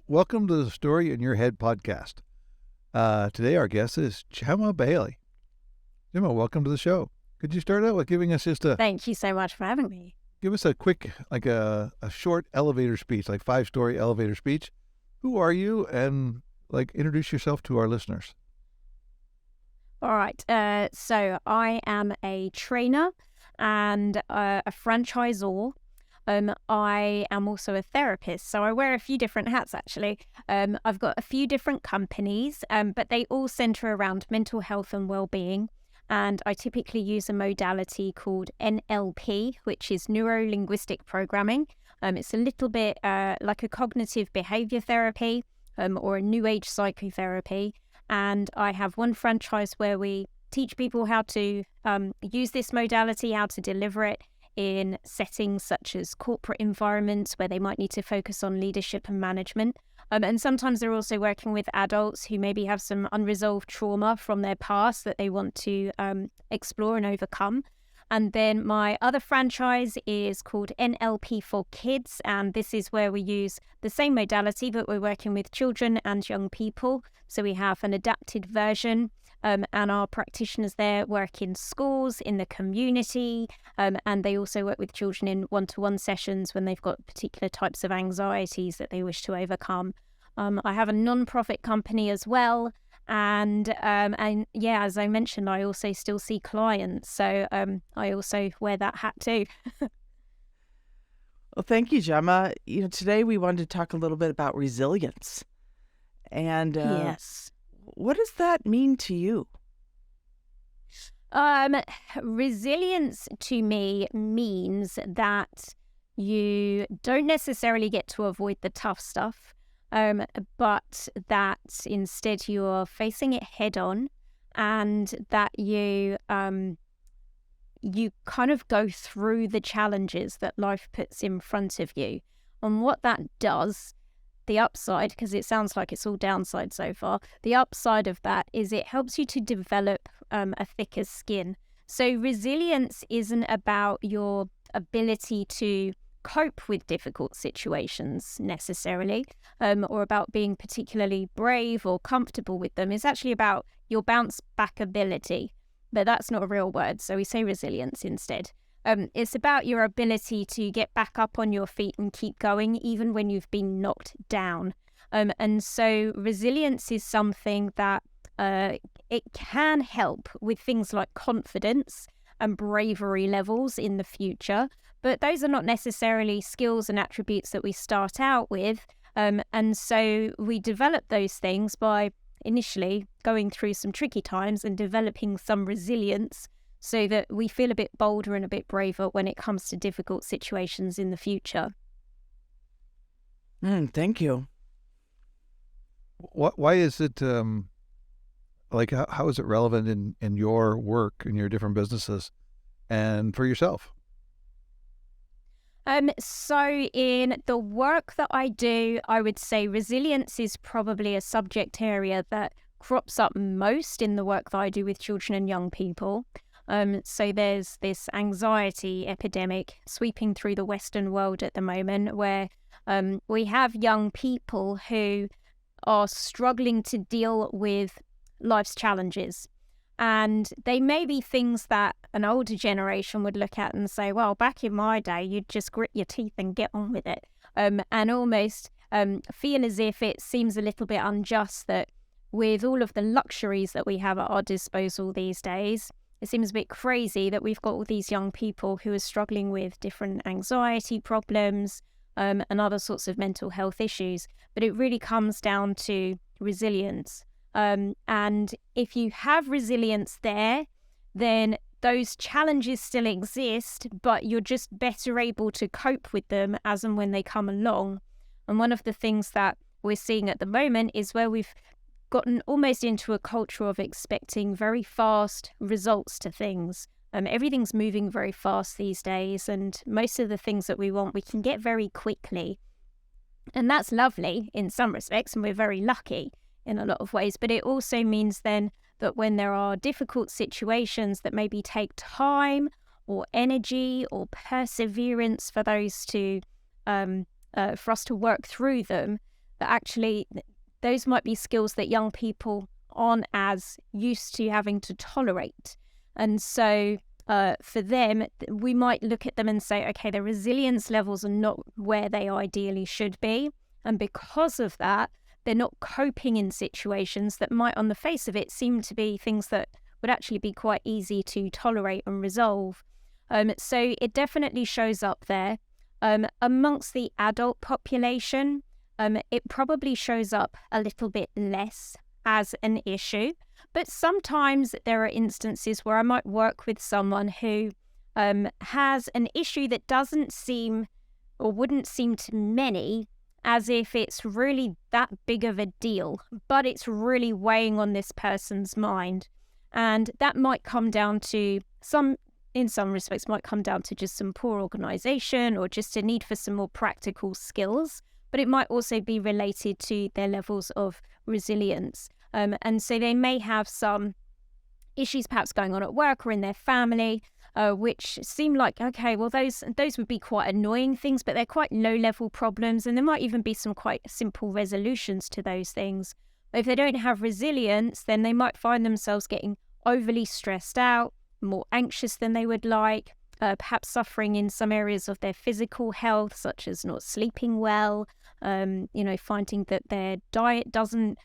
Welcome to the Story in Your Head podcast. Today our guest is Gemma Bailey. Gemma, welcome to the show. Could you start out with giving us Thank you so much for having me. give us a quick, a short elevator speech, like 5-story elevator speech. Who are you? And introduce yourself to our listeners. All right. So I am a trainer and a franchisor. I am also a therapist, so I wear a few different hats, actually. I've got a few different companies, but they all center around mental health and well-being. And I typically use a modality called NLP, which is neuro-linguistic programming. It's a little bit like a cognitive behavior therapy or a new age psychotherapy. And I have one franchise where we teach people how to use this modality, how to deliver it in settings such as corporate environments where they might need to focus on leadership and management. And sometimes they're also working with adults who maybe have some unresolved trauma from their past that they want to explore and overcome. And then my other franchise is called NLP for Kids, and this is where we use the same modality, but we're working with children and young people. So we have an adapted version, and our practitioners there work in schools, in the community, and they also work with children in one-to-one sessions when they've got particular types of anxieties that they wish to overcome. I have a non-profit company as well. And yeah, as I mentioned, I also still see clients. So I also wear that hat too. Well, thank you, Gemma. Today we wanted to talk a little bit about resilience. And Yes. what does that mean to you? Resilience to me means that you don't necessarily get to avoid the tough stuff. But that instead you're facing it head on, and that you kind of go through the challenges that life puts in front of you. And what that does, the upside, because it sounds like it's all downside so far, the upside of that is it helps you to develop a thicker skin. So resilience isn't about your ability to cope with difficult situations necessarily, or about being particularly brave or comfortable with them. It's actually about your bounce back ability, but that's not a real word, so we say resilience instead. It's about your ability to get back up on your feet and keep going even when you've been knocked down. And so resilience is something that it can help with things like confidence and bravery levels in the future, but those are not necessarily skills and attributes that we start out with. And so we develop those things by initially going through some tricky times and developing some resilience so that we feel a bit bolder and a bit braver when it comes to difficult situations in the future. Thank you. Why is it, how is it relevant in your work, in your different businesses, and for yourself? So in the work that I do, I would say resilience is probably a subject area that crops up most in the work that I do with children and young people. So there's this anxiety epidemic sweeping through the Western world at the moment where we have young people who are struggling to deal with life's challenges. And they may be things that an older generation would look at and say, well, back in my day, you'd just grit your teeth and get on with it. And almost feel as if it seems a little bit unjust that with all of the luxuries that we have at our disposal these days, it seems a bit crazy that we've got all these young people who are struggling with different anxiety problems and other sorts of mental health issues. But it really comes down to resilience. And if you have resilience there, then those challenges still exist, but you're just better able to cope with them as and when they come along. And one of the things that we're seeing at the moment is where we've gotten almost into a culture of expecting very fast results to things. Everything's moving very fast these days, and most of the things that we want, we can get very quickly. And that's lovely in some respects, and we're very lucky in a lot of ways, but it also means then that when there are difficult situations that maybe take time or energy or perseverance for those to for us to work through them, but actually those might be skills that young people aren't as used to having to tolerate. And so for them, we might look at them and say, okay, their resilience levels are not where they ideally should be. And because of that, they're not coping in situations that might, on the face of it, seem to be things that would actually be quite easy to tolerate and resolve. So it definitely shows up there. Amongst the adult population, it probably shows up a little bit less as an issue. But sometimes there are instances where I might work with someone who has an issue that doesn't seem, or wouldn't seem to many, as if it's really that big of a deal, but it's really weighing on this person's mind. And that might come down to in some respects, might come down to just some poor organization or just a need for some more practical skills, but it might also be related to their levels of resilience. And so they may have some issues perhaps going on at work or in their family, which seem like, okay, well, those would be quite annoying things, but they're quite low-level problems, and there might even be some quite simple resolutions to those things. But if they don't have resilience, then they might find themselves getting overly stressed out, more anxious than they would like, perhaps suffering in some areas of their physical health, such as not sleeping well, finding that their diet doesn't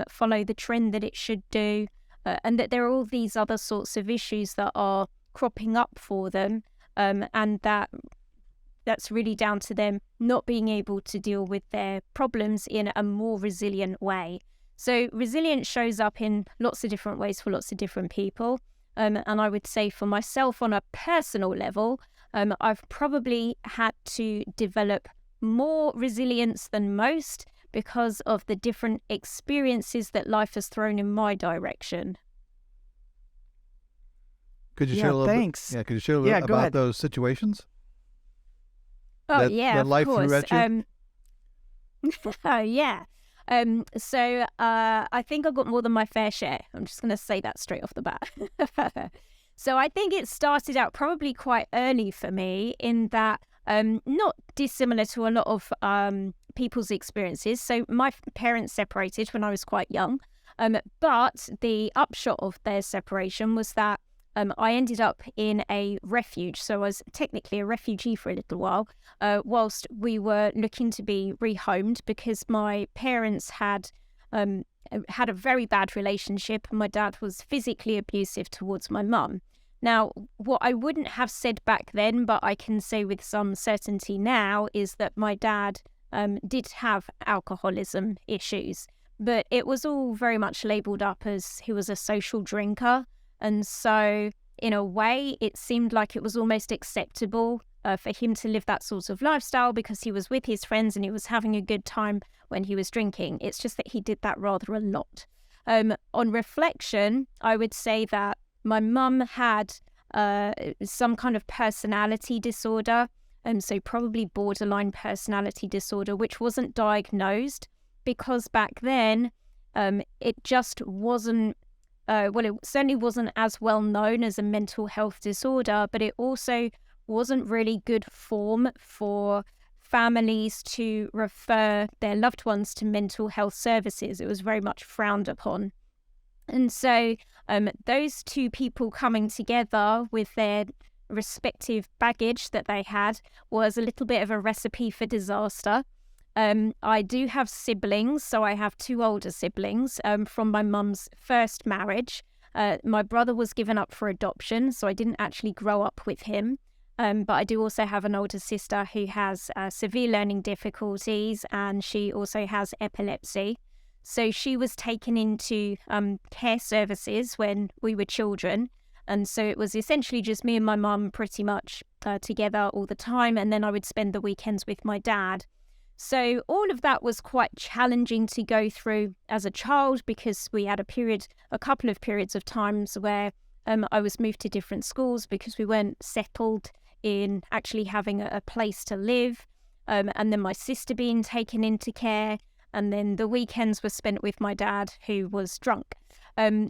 follow the trend that it should do, and that there are all these other sorts of issues that are cropping up for them, and that's really down to them not being able to deal with their problems in a more resilient way. So resilience shows up in lots of different ways for lots of different people. And I would say for myself on a personal level, I've probably had to develop more resilience than most because of the different experiences that life has thrown in my direction. Could you share a little thanks. bit? Yeah, could you share a little bit go about ahead. those situations? Oh, that of life course. threw at you? Yeah. So I think I got more than my fair share. I'm just going to say that straight off the bat. So I think it started out probably quite early for me in that, not dissimilar to a lot of people's experiences. So my parents separated when I was quite young, but the upshot of their separation was that I ended up in a refuge. So I was technically a refugee for a little while, whilst we were looking to be rehomed because my parents had a very bad relationship. My dad was physically abusive towards my mum. Now, what I wouldn't have said back then, but I can say with some certainty now, is that my dad did have alcoholism issues, but it was all very much labelled up as he was a social drinker. And so, in a way, it seemed like it was almost acceptable for him to live that sort of lifestyle because he was with his friends and he was having a good time when he was drinking. It's just that he did that rather a lot. On reflection, I would say that my mum had some kind of personality disorder, so probably borderline personality disorder, which wasn't diagnosed because back then it just wasn't. It certainly wasn't as well known as a mental health disorder, but it also wasn't really good form for families to refer their loved ones to mental health services. It was very much frowned upon. And so those two people coming together with their respective baggage that they had was a little bit of a recipe for disaster. I do have siblings, so I have two older siblings from my mum's first marriage. My brother was given up for adoption, so I didn't actually grow up with him. But I do also have an older sister who has severe learning difficulties, and she also has epilepsy. So she was taken into care services when we were children. And so it was essentially just me and my mum pretty much together all the time. And then I would spend the weekends with my dad. So all of that was quite challenging to go through as a child because we had a couple of periods of times where I was moved to different schools because we weren't settled in actually having a place to live. And then my sister being taken into care. And then the weekends were spent with my dad, who was drunk.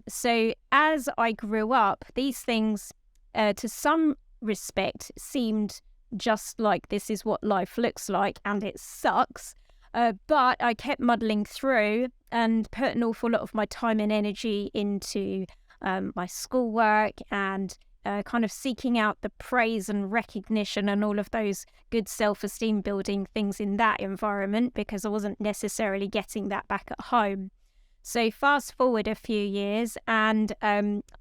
So as I grew up, these things, to some respect, seemed just like this is what life looks like and it sucks. But I kept muddling through and put an awful lot of my time and energy into my schoolwork and kind of seeking out the praise and recognition and all of those good self-esteem building things in that environment, because I wasn't necessarily getting that back at home. So fast forward a few years, and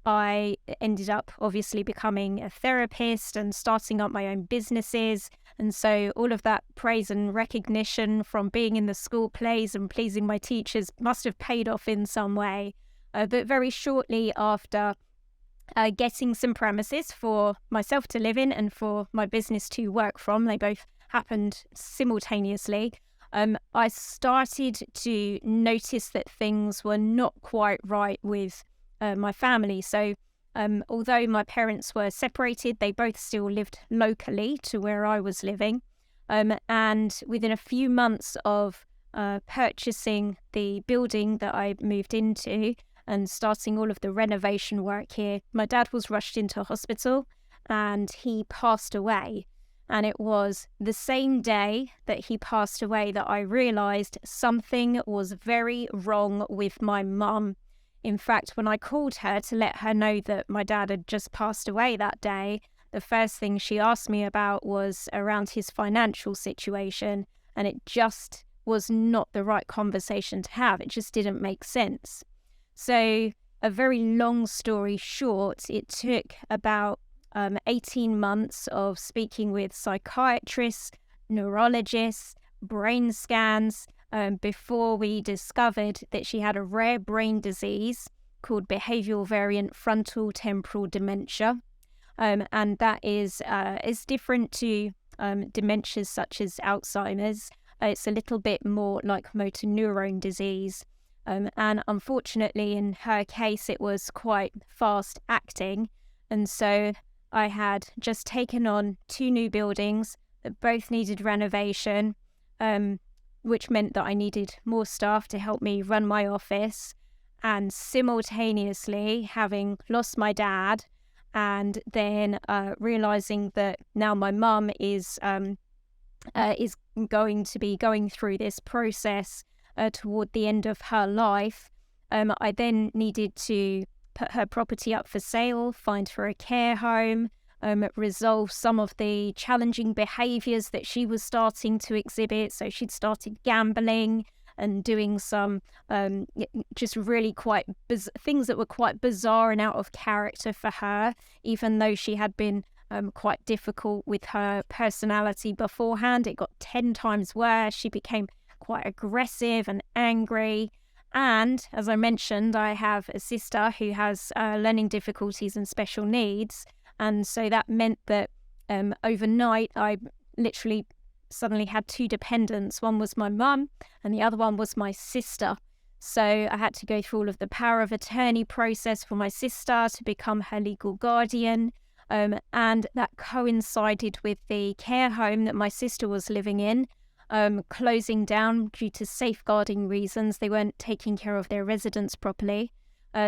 I ended up obviously becoming a therapist and starting up my own businesses. And so all of that praise and recognition from being in the school plays and pleasing my teachers must have paid off in some way. But very shortly after getting some premises for myself to live in and for my business to work from, they both happened simultaneously, I started to notice that things were not quite right with my family. So although my parents were separated, they both still lived locally to where I was living. And within a few months of purchasing the building that I moved into and starting all of the renovation work here, my dad was rushed into hospital and he passed away. And it was the same day that he passed away that I realised something was very wrong with my mum. In fact, when I called her to let her know that my dad had just passed away that day, the first thing she asked me about was around his financial situation, and it just was not the right conversation to have. It just didn't make sense. So, a very long story short, it took about 18 months of speaking with psychiatrists, neurologists, brain scans, before we discovered that she had a rare brain disease called behavioural variant frontal temporal dementia. And that is different to dementias such as Alzheimer's. It's a little bit more like motor neurone disease. And unfortunately, in her case, it was quite fast acting. And so I had just taken on 2 new buildings that both needed renovation, which meant that I needed more staff to help me run my office. And simultaneously, having lost my dad and then realising that now my mum is going to be going through this process toward the end of her life, I then needed to put her property up for sale, find her a care home, resolve some of the challenging behaviours that she was starting to exhibit. So she'd started gambling and doing some just really quite things that were quite bizarre and out of character for her, even though she had been quite difficult with her personality beforehand. It got 10 times worse. She became quite aggressive and angry. And as I mentioned, I have a sister who has learning difficulties and special needs. And so that meant that overnight, I literally suddenly had 2 dependents. One was my mum and the other one was my sister. So I had to go through all of the power of attorney process for my sister to become her legal guardian. And that coincided with the care home that my sister was living in, closing down due to safeguarding reasons. They weren't taking care of their residents properly.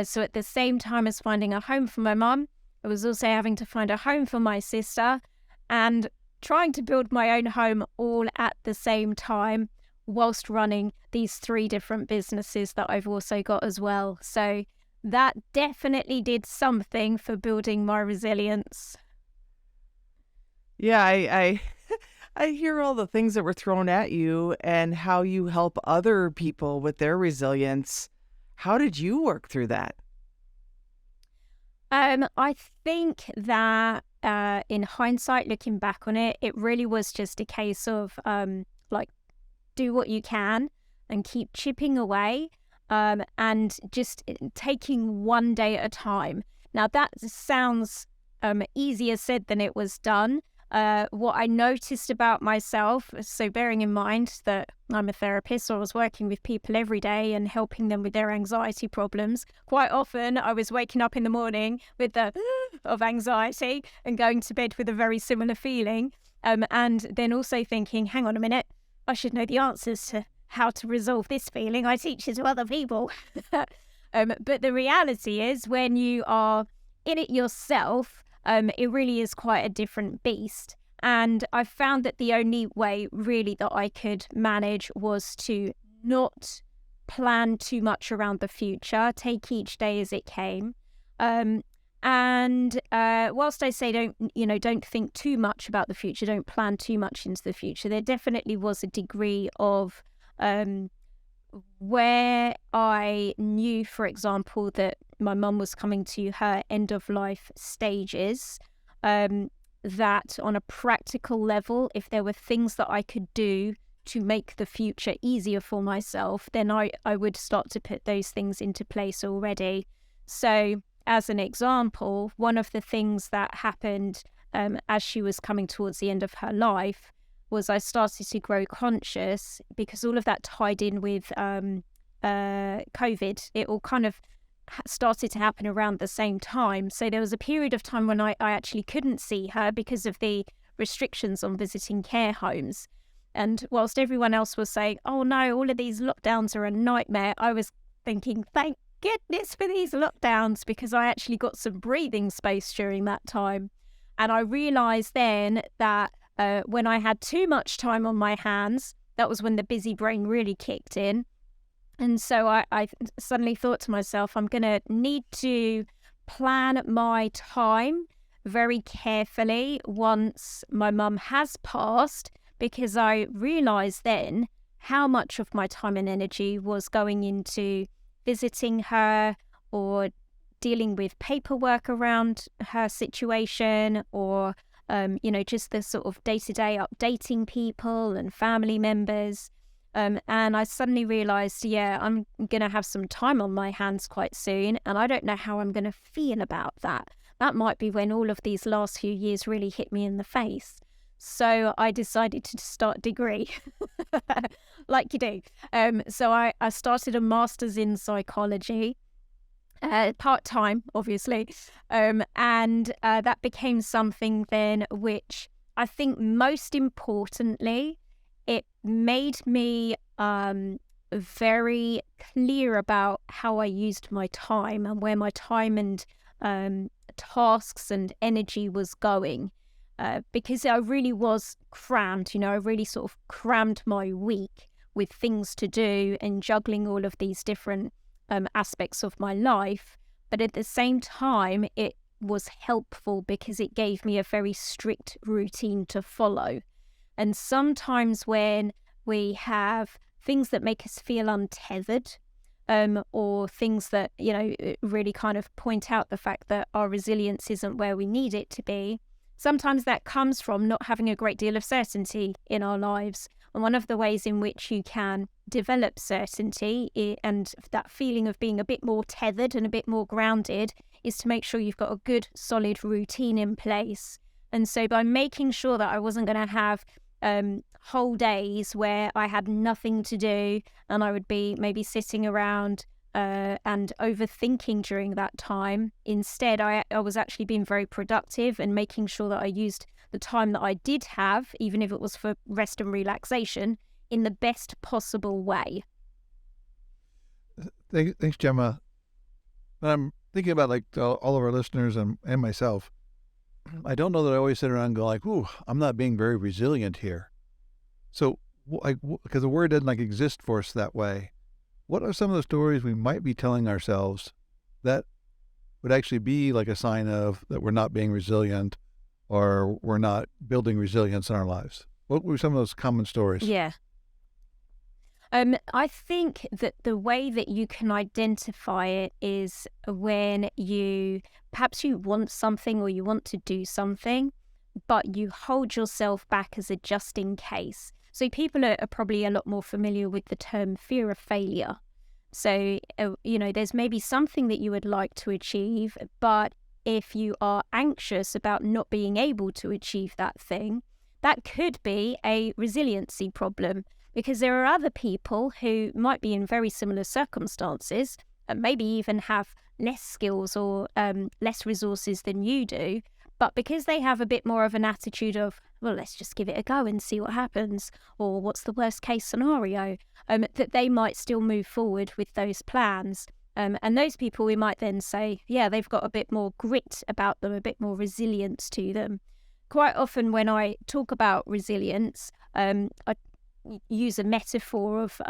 So at the same time as finding a home for my mum, I was also having to find a home for my sister and trying to build my own home all at the same time whilst running these 3 different businesses that I've also got as well. So that definitely did something for building my resilience. Yeah, I hear all the things that were thrown at you and how you help other people with their resilience. How did you work through that? I think that in hindsight, looking back on it, it really was just a case of do what you can and keep chipping away, and just taking one day at a time. Now that sounds easier said than it was done. What I noticed about myself, so bearing in mind that I'm a therapist, so I was working with people every day and helping them with their anxiety problems. Quite often I was waking up in the morning with the of anxiety and going to bed with a very similar feeling. And then also thinking, hang on a minute, I should know the answers to how to resolve this feeling. I teach it to other people. But the reality is when you are in it yourself, it really is quite a different beast. And I found that the only way really that I could manage was to not plan too much around the future, take each day as it came. And whilst I say don't think too much about the future, don't plan too much into the future, there definitely was a degree of where I knew, for example, that my mum was coming to her end of life stages, that on a practical level, if there were things that I could do to make the future easier for myself, then I would start to put those things into place already. So as an example, one of the things that happened as she was coming towards the end of her life was I started to grow conscious, because all of that tied in with COVID. It all kind of started to happen around the same time. So there was a period of time when I actually couldn't see her because of the restrictions on visiting care homes. And whilst everyone else was saying, oh no, all of these lockdowns are a nightmare, I was thinking, thank goodness for these lockdowns, because I actually got some breathing space during that time. And I realised then that when I had too much time on my hands, that was when the busy brain really kicked in. And so I suddenly thought to myself, I'm going to need to plan my time very carefully once my mum has passed, because I realised then how much of my time and energy was going into visiting her or dealing with paperwork around her situation, or just the sort of day-to-day updating people and family members. And I suddenly realised, I'm going to have some time on my hands quite soon, and I don't know how I'm going to feel about that. That might be when all of these last few years really hit me in the face. So I decided to start a degree, like you do. So I started a master's in psychology, part-time, obviously. And that became something then which I think most importantly, it made me very clear about how I used my time and where my time and tasks and energy was going. Because I really was crammed, I really sort of crammed my week with things to do and juggling all of these different aspects of my life. But at the same time, it was helpful because it gave me a very strict routine to follow. And sometimes when we have things that make us feel untethered, or things that, really kind of point out the fact that our resilience isn't where we need it to be, sometimes that comes from not having a great deal of certainty in our lives. And one of the ways in which you can develop certainty and that feeling of being a bit more tethered and a bit more grounded is to make sure you've got a good, solid routine in place. And so by making sure that I wasn't going to have whole days where I had nothing to do and I would be maybe sitting around and overthinking during that time. Instead, I was actually being very productive and making sure that I used the time that I did have, even if it was for rest and relaxation, in the best possible way. Thanks, Gemma. When I'm thinking about all of our listeners and myself, I don't know that I always sit around and go ooh, I'm not being very resilient here. So, because the word doesn't exist for us that way, what are some of the stories we might be telling ourselves that would actually be like a sign of that we're not being resilient or we're not building resilience in our lives? What were some of those common stories? Yeah. I think that the way that you can identify it is when perhaps you want something or you want to do something, but you hold yourself back as a just in case. So people are probably a lot more familiar with the term fear of failure. So, there's maybe something that you would like to achieve, but if you are anxious about not being able to achieve that thing, that could be a resiliency problem, because there are other people who might be in very similar circumstances and maybe even have less skills or less resources than you do. But because they have a bit more of an attitude of, well, let's just give it a go and see what happens, or what's the worst case scenario, that they might still move forward with those plans. And those people, we might then say, they've got a bit more grit about them, a bit more resilience to them. quite often when I talk about resilience, I use a metaphor of,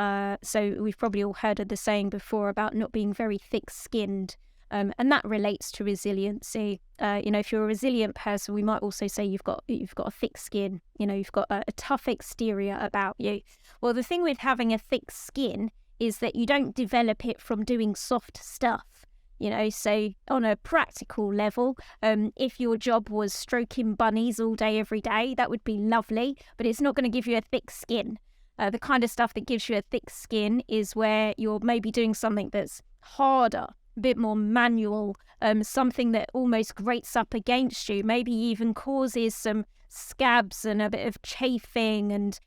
so we've probably all heard of the saying before about not being very thick-skinned, and that relates to resiliency. If you're a resilient person, we might also say you've got a thick skin. You've got a tough exterior about you. Well, the thing with having a thick skin is that you don't develop it from doing soft stuff. So on a practical level, if your job was stroking bunnies all day, every day, that would be lovely, but it's not going to give you a thick skin. The kind of stuff that gives you a thick skin is where you're maybe doing something that's harder, a bit more manual, something that almost grates up against you, maybe even causes some scabs and a bit of chafing and,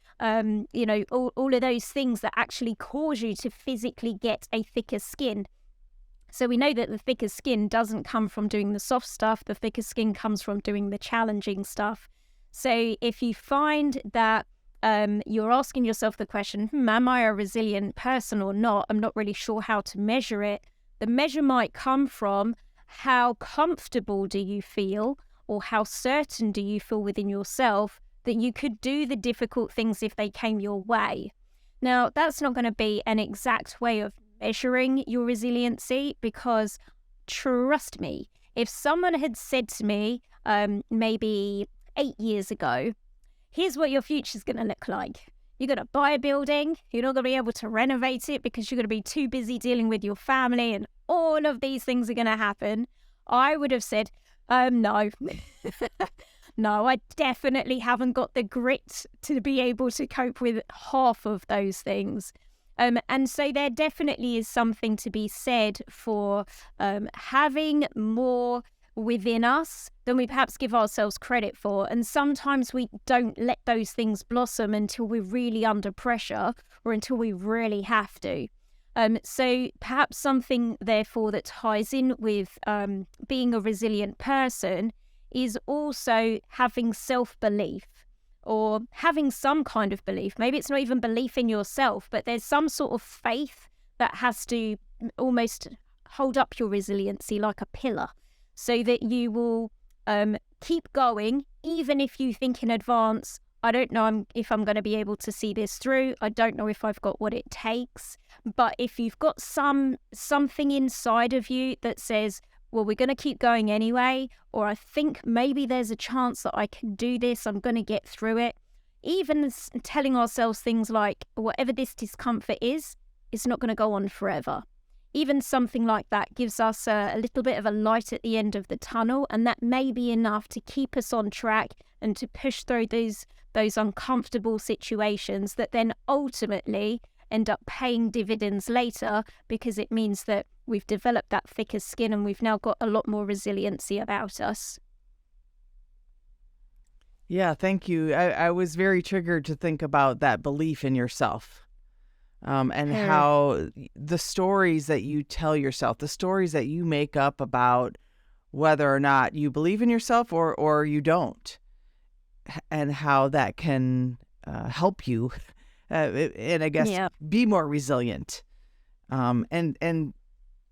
all of those things that actually cause you to physically get a thicker skin. So we know that the thicker skin doesn't come from doing the soft stuff. The thicker skin comes from doing the challenging stuff. So if you find that you're asking yourself the question, am I a resilient person or not? I'm not really sure how to measure it. The measure might come from how comfortable do you feel, or how certain do you feel within yourself that you could do the difficult things if they came your way. Now, that's not going to be an exact way of measuring your resiliency, because trust me, if someone had said to me maybe 8 years ago, here's what your future's going to look like. You're going to buy a building, you're not going to be able to renovate it because you're going to be too busy dealing with your family, and all of these things are going to happen, I would have said, no. No, I definitely haven't got the grit to be able to cope with half of those things. And so there definitely is something to be said for having more within us than we perhaps give ourselves credit for. And sometimes we don't let those things blossom until we're really under pressure, or until we really have to. So perhaps something, therefore, that ties in with being a resilient person is also having self-belief, or having some kind of belief. Maybe it's not even belief in yourself, but there's some sort of faith that has to almost hold up your resiliency like a pillar, so that you will keep going, even if you think in advance, I don't know if I'm going to be able to see this through. I don't know if I've got what it takes. But if you've got something inside of you that says, well, we're going to keep going anyway, or I think maybe there's a chance that I can do this, I'm going to get through it. Even telling ourselves things like, whatever this discomfort is, it's not going to go on forever. Even something like that gives us a little bit of a light at the end of the tunnel, and that may be enough to keep us on track and to push through those uncomfortable situations that then ultimately end up paying dividends later, because it means that we've developed that thicker skin and we've now got a lot more resiliency about us. Yeah, thank you. I was very triggered to think about that belief in yourself, and how the stories that you tell yourself, the stories that you make up about whether or not you believe in yourself or you don't, and how that can help you and I guess be more resilient. And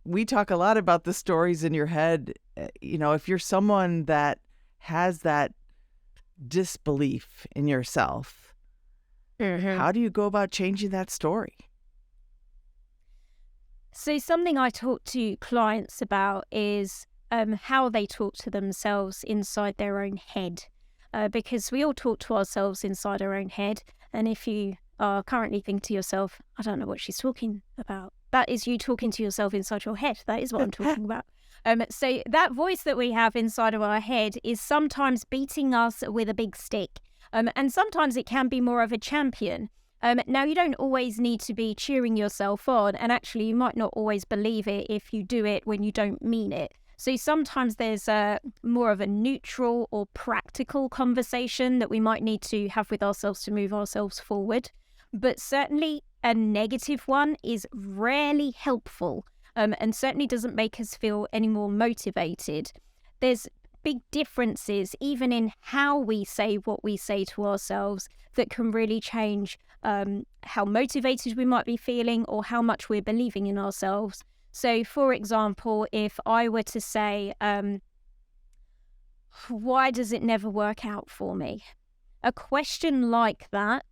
we talk a lot about the stories in your head. If you're someone that has that disbelief in yourself, how do you go about changing that story? So something I talk to clients about is how they talk to themselves inside their own head. Because we all talk to ourselves inside our own head. And if you are currently thinking to yourself, I don't know what she's talking about, that is you talking to yourself inside your head. That is what I'm talking about. So that voice that we have inside of our head is sometimes beating us with a big stick. And sometimes it can be more of a champion. Now, you don't always need to be cheering yourself on. And actually, you might not always believe it if you do it when you don't mean it. So sometimes there's more of a neutral or practical conversation that we might need to have with ourselves to move ourselves forward. But certainly a negative one is rarely helpful, and certainly doesn't make us feel any more motivated. There's big differences even in how we say what we say to ourselves that can really change how motivated we might be feeling or how much we're believing in ourselves. So, for example, if I were to say, why does it never work out for me? A question like that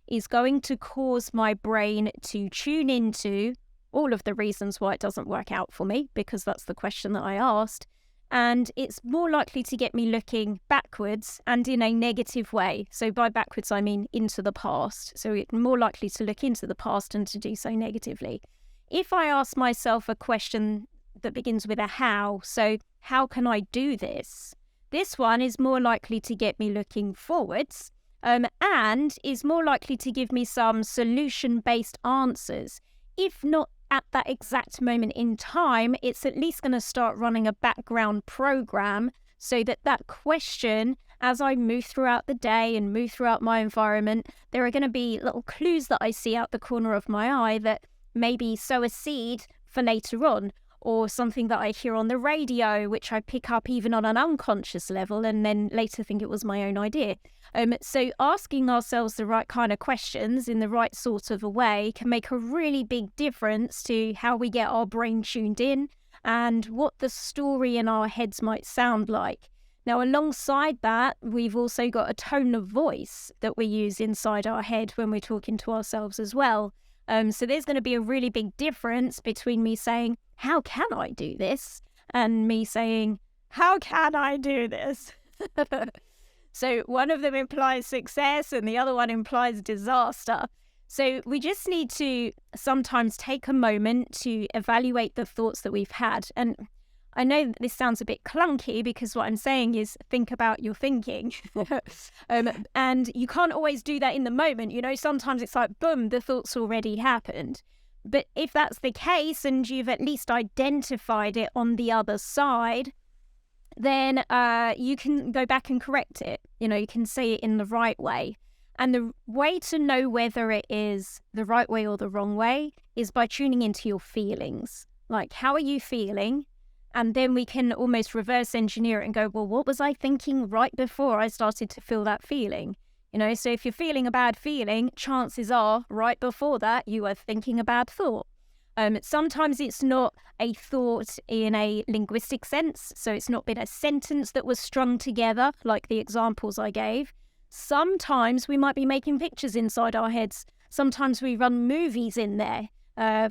is going to cause my brain to tune into all of the reasons why it doesn't work out for me, because that's the question that I asked. And it's more likely to get me looking backwards and in a negative way. So by backwards, I mean into the past. So it's more likely to look into the past and to do so negatively. If I ask myself a question that begins with a how, so how can I do this? This one is more likely to get me looking forwards, and is more likely to give me some solution-based answers. If not at that exact moment in time, it's at least going to start running a background program so that that question, as I move throughout the day and move throughout my environment, there are going to be little clues that I see out the corner of my eye that maybe sow a seed for later on, or something that I hear on the radio, which I pick up even on an unconscious level and then later think it was my own idea. So asking ourselves the right kind of questions in the right sort of a way can make a really big difference to how we get our brain tuned in and what the story in our heads might sound like. Now, alongside that, we've also got a tone of voice that we use inside our head when we're talking to ourselves as well. So there's going to be a really big difference between me saying, how can I do this? And me saying, how can I do this? So one of them implies success and the other one implies disaster. So we just need to sometimes take a moment to evaluate the thoughts that we've had. And I know this sounds a bit clunky because what I'm saying is think about your thinking. And you can't always do that in the moment. You know, sometimes it's like, boom, the thought's already happened. But if that's the case and you've at least identified it on the other side, then you can go back and correct it. You know, you can say it in the right way. And the way to know whether it is the right way or the wrong way is by tuning into your feelings. Like, how are you feeling? And then we can almost reverse engineer it and go, well, what was I thinking right before I started to feel that feeling? You know, so if you're feeling a bad feeling, chances are right before that you are thinking a bad thought. Sometimes it's not a thought in a linguistic sense, so it's not been a sentence that was strung together like the examples I gave. Sometimes we might be making pictures inside our heads. Sometimes we run movies in there,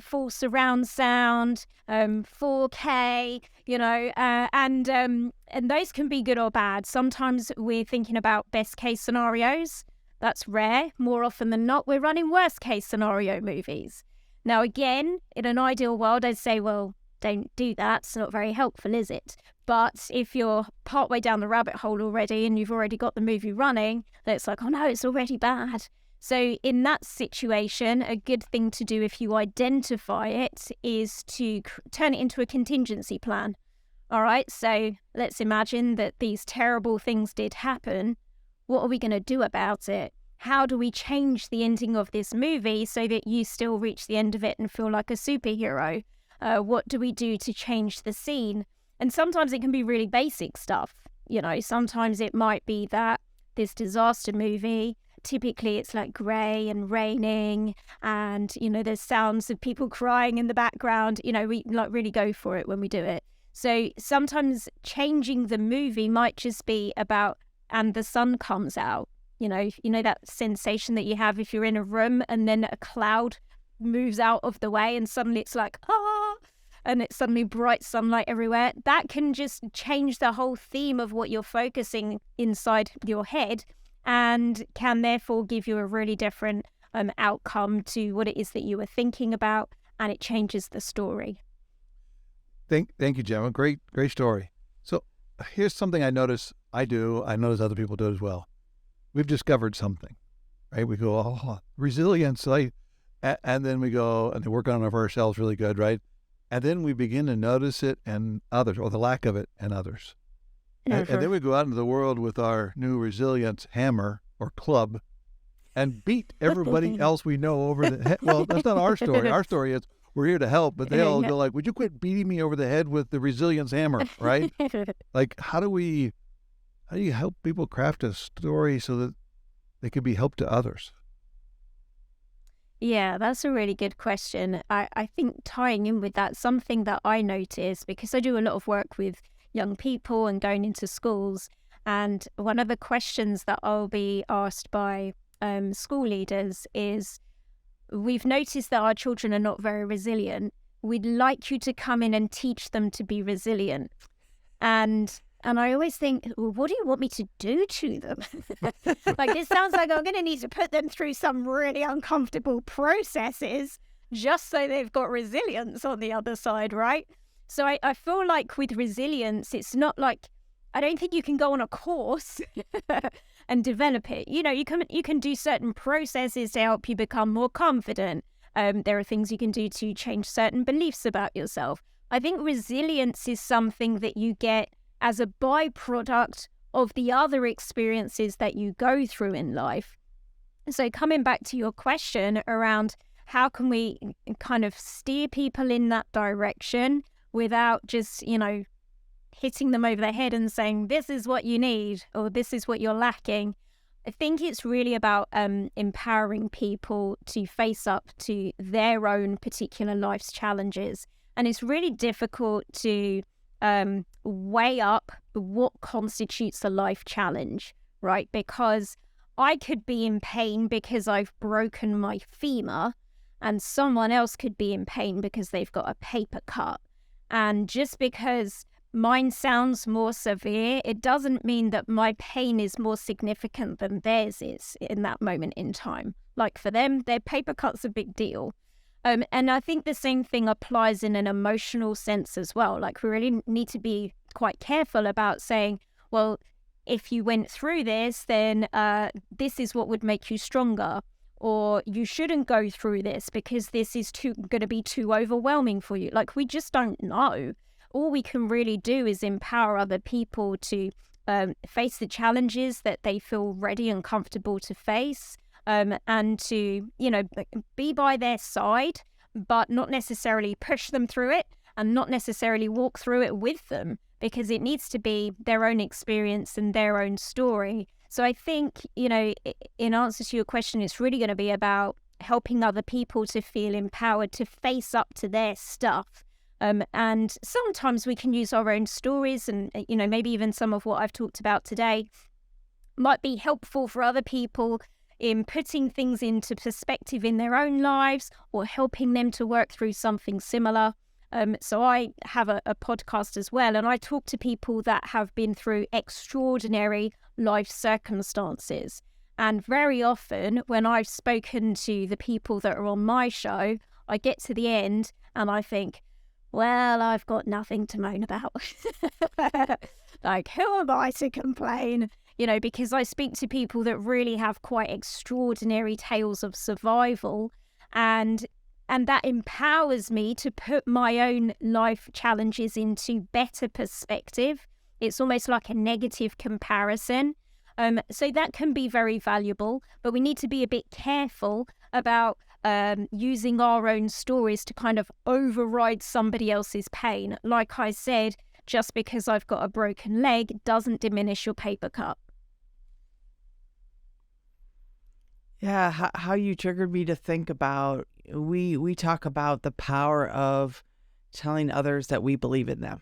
full surround sound, 4K, you know, and those can be good or bad. Sometimes we're thinking about best case scenarios. That's rare. More often than not, we're running worst case scenario movies. Now, again, in an ideal world, I'd say, well, don't do that. It's not very helpful, is it? But if you're partway down the rabbit hole already and you've already got the movie running, then it's like, oh no, it's already bad. So in that situation, a good thing to do if you identify it is to turn it into a contingency plan. All right, so let's imagine that these terrible things did happen. What are we going to do about it? How do we change the ending of this movie so that you still reach the end of it and feel like a superhero? What do we do to change the scene? And sometimes it can be really basic stuff. You know, sometimes it might be that this disaster movie, typically it's like grey and raining and, you know, there's sounds of people crying in the background. You know, we like really go for it when we do it. So sometimes changing the movie might just be about, and the sun comes out. You know that sensation that you have if you're in a room and then a cloud moves out of the way and suddenly it's like, and it's suddenly bright sunlight everywhere. That can just change the whole theme of what you're focusing inside your head and can therefore give you a really different outcome to what it is that you were thinking about, and it changes the story. Thank you, Gemma. Great story. So here's something I notice other people do as well. We've discovered something, right? We go, oh, resilience, and then we go and work on it for ourselves really good, right? And then we begin to notice it in others, or the lack of it in others. And then we go out into the world with our new resilience hammer or club and beat everybody else we know over the head. Well, that's not our story. Our story is we're here to help, but they all go like, would you quit beating me over the head with the resilience hammer, right? Like, how do you help people craft a story so that they could be help to others? Yeah, that's a really good question. I think tying in with that, something that I notice, because I do a lot of work with young people and going into schools, And one of the questions that I'll be asked by school leaders is, we've noticed that our children are not very resilient. We'd like you to come in and teach them to be resilient. And I always think, well, what do you want me to do to them? Like, it sounds like I'm going to need to put them through some really uncomfortable processes just so they've got resilience on the other side, right? So I feel like with resilience, it's not like, I don't think you can go on a course and develop it. You know, you can do certain processes to help you become more confident. There are things you can do to change certain beliefs about yourself. I think resilience is something that you get as a byproduct of the other experiences that you go through in life. So coming back to your question around how can we kind of steer people in that direction without just, you know, hitting them over the head and saying, this is what you need or this is what you're lacking. I think it's really about empowering people to face up to their own particular life's challenges. And it's really difficult to weigh up what constitutes a life challenge, right? Because I could be in pain because I've broken my femur, and someone else could be in pain because they've got a paper cut. And just because mine sounds more severe, it doesn't mean that my pain is more significant than theirs is in that moment in time. Like for them, their paper cut's a big deal. And I think the same thing applies in an emotional sense as well. Like, we really need to be quite careful about saying, well, if you went through this, then this is what would make you stronger. Or you shouldn't go through this because this is going to be too overwhelming for you. Like, we just don't know. All we can really do is empower other people to face the challenges that they feel ready and comfortable to face. And to, you know, be by their side, but not necessarily push them through it and not necessarily walk through it with them, because it needs to be their own experience and their own story. So I think, you know, in answer to your question, it's really going to be about helping other people to feel empowered to face up to their stuff. And sometimes we can use our own stories and, you know, maybe even some of what I've talked about today might be helpful for other people in putting things into perspective in their own lives or helping them to work through something similar. So I have a podcast as well, and I talk to people that have been through extraordinary life circumstances. And very often when I've spoken to the people that are on my show, I get to the end and I think, well, I've got nothing to moan about. Like, who am I to complain? You know, because I speak to people that really have quite extraordinary tales of survival, and that empowers me to put my own life challenges into better perspective. It's almost like a negative comparison. So that can be very valuable, but we need to be a bit careful about using our own stories to kind of override somebody else's pain. Like I said, just because I've got a broken leg doesn't diminish your paper cut. Yeah, how you triggered me to think about, we talk about the power of telling others that we believe in them.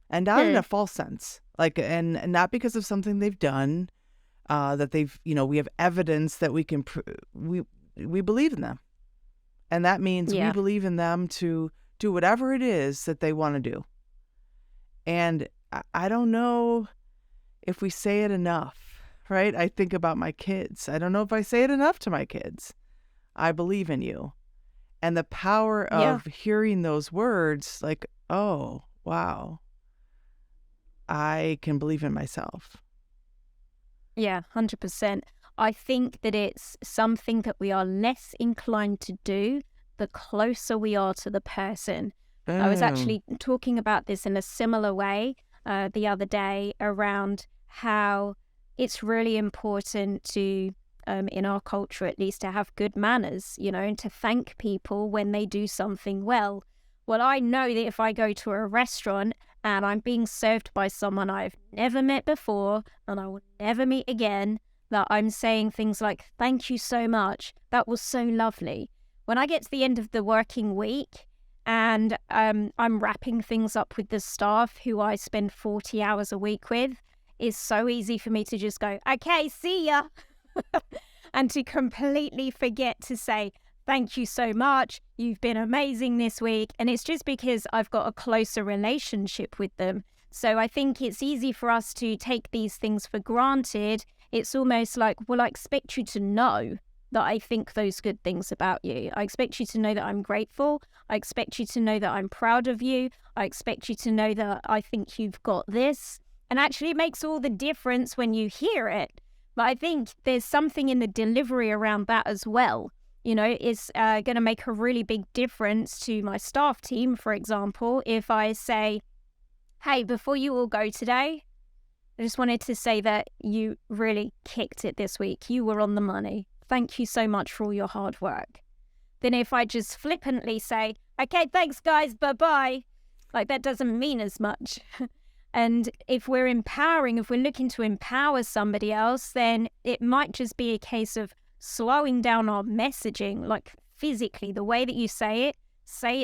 And not in a false sense. Like, and not because of something they've done, that they've, you know, we have evidence that we can, we believe in them. And that means we believe in them to do whatever it is that they want to do. And I don't know if we say it enough. Right? I think about my kids. I don't know if I say it enough to my kids. I believe in you. And the power of hearing those words, like, oh, wow, I can believe in myself. Yeah, 100%. I think that it's something that we are less inclined to do the closer we are to the person. I was actually talking about this in a similar way the other day around how it's really important to, in our culture at least, to have good manners, you know, and to thank people when they do something well. Well, I know that if I go to a restaurant and I'm being served by someone I've never met before and I will never meet again, that I'm saying things like, thank you so much, that was so lovely. When I get to the end of the working week and I'm wrapping things up with the staff who I spend 40 hours a week with, it's so easy for me to just go, okay, see ya. And to completely forget to say, thank you so much. You've been amazing this week. And it's just because I've got a closer relationship with them. So I think it's easy for us to take these things for granted. It's almost like, well, I expect you to know that I think those good things about you. I expect you to know that I'm grateful. I expect you to know that I'm proud of you. I expect you to know that I think you've got this. And actually, it makes all the difference when you hear it. But I think there's something in the delivery around that as well. You know, it's going to make a really big difference to my staff team, for example, if I say, hey, before you all go today, I just wanted to say that you really kicked it this week. You were on the money. Thank you so much for all your hard work. Then if I just flippantly say, okay, thanks guys, bye-bye, like that doesn't mean as much. And if we're empowering, if we're looking to empower somebody else, then it might just be a case of slowing down our messaging, like physically, the way that you say it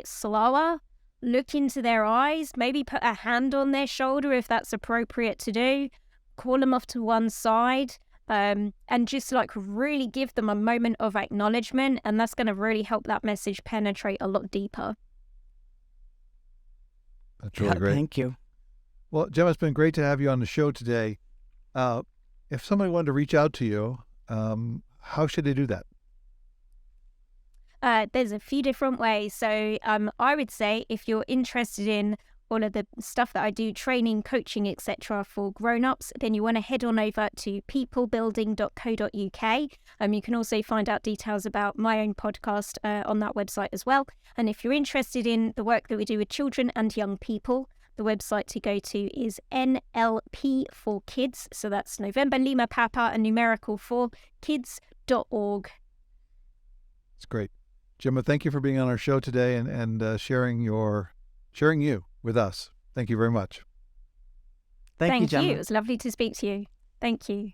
slower, look into their eyes, maybe put a hand on their shoulder if that's appropriate to do, call them off to one side, and just like really give them a moment of acknowledgement, and that's going to really help that message penetrate a lot deeper. That's really great. Thank you. Well, Gemma, it's been great to have you on the show today. If somebody wanted to reach out to you, how should they do that? There's a few different ways. So I would say if you're interested in all of the stuff that I do, training, coaching, etc. for grown-ups, then you want to head on over to peoplebuilding.co.uk. You can also find out details about my own podcast on that website as well. And if you're interested in the work that we do with children and young people, the website to go to is NLP for Kids. So that's November Lima Papa and numerical 4 kids.org. It's great. Gemma, thank you for being on our show today and sharing you with us. Thank you very much. Thank you, Gemma. It was lovely to speak to you. Thank you.